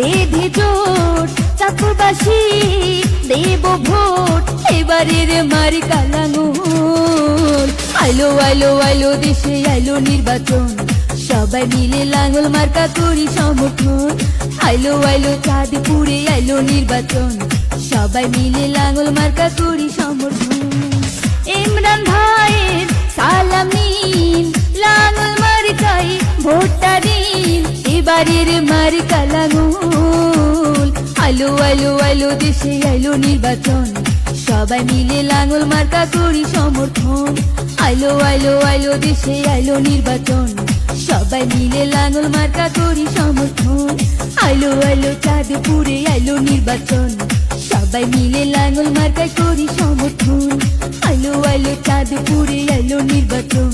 বেঁধে জোট চাকুবাসী দেব ভোট এবারের মার্কা লাঙল। আইলো আইলো আইলো দেশে আইলো নির্বাচন, সবাই মিলে লাঙল মার্কা করি সমর্থন। আইলো আইলো চাঁদপুরে আইলো নির্বাচন, সবাই মিলে লাঙল মার্কা করি সমর্থন। ইমরান ভাইয়ের সালাম নিন, লাঙল মার্কায় ভোটটা দিন, এবারের মার্কা লাঙল। আইলো আইলো আইলো দেশে আইলো নির্বাচন, সবাই মিলে লাঙল মার্কা করি সমর্থন। আইলো আইলো আইলো দেশে আইলো নির্বাচন, সবাই মিলে লাঙল মার্কা করি সমর্থন। আইলো আইলো চাঁদপুরে আইলো নির্বাচন, সবাই মিলে লাঙল মার্কা করি সমর্থন। আইলো আইলো চাঁদপুরে আইলো নির্বাচন,